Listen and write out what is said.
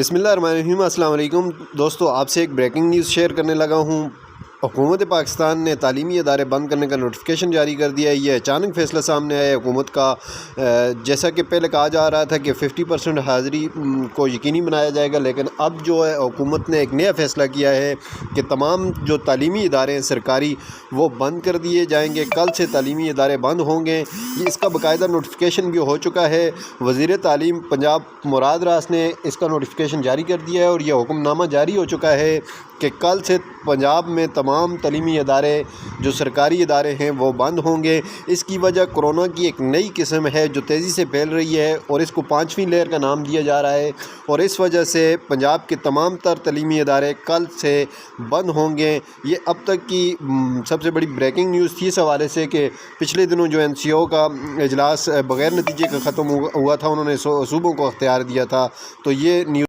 बिस्मिल्लाहिर्रहमानिर्रहीम। अस्सलाम वालेकुम दोस्तों, आपसे एक ब्रेकिंग न्यूज़ शेयर करने लगा हूँ। हुकूमत पाकिस्तान ने तालीमी इदारे बंद करने का नोटिफिकेशन जारी कर दिया है। ये अचानक फ़ैसला सामने आया है हुकूमत का। जैसा कि पहले कहा जा रहा था कि 50% हाज़िरी को यकीनी बनाया जाएगा, लेकिन अब जो है हुकूमत ने एक नया फ़ैसला किया है कि तमाम जो तालीमी इदारे हैं सरकारी, वो बंद कर दिए जाएंगे। कल से तालीमी इदारे बंद होंगे। ये इसका बाकायदा नोटिफिकेशन भी हो चुका है। वज़ीर तालीम पंजाब मुराद रास ने इसका नोटिफिकेशन जारी कर दिया है और यह हुक्मनामा जारी हो चुका है कि कल से पंजाब में तमाम तालीमी इदारे जो सरकारी इदारे हैं वो बंद होंगे। इसकी वजह कोरोना की एक नई किस्म है जो तेज़ी से फैल रही है और इसको 5वीं लेयर का नाम दिया जा रहा है, और इस वजह से पंजाब के तमाम तर तालीमी इदारे कल से बंद होंगे। ये अब तक की सबसे बड़ी ब्रेकिंग न्यूज़ थी इस हवाले से कि पिछले दिनों जो NCO का इजलास बग़ैर नतीजे का ख़त्म हुआ था, उन्होंने सूबों को अख्तियार दिया था। तो ये न्यूज़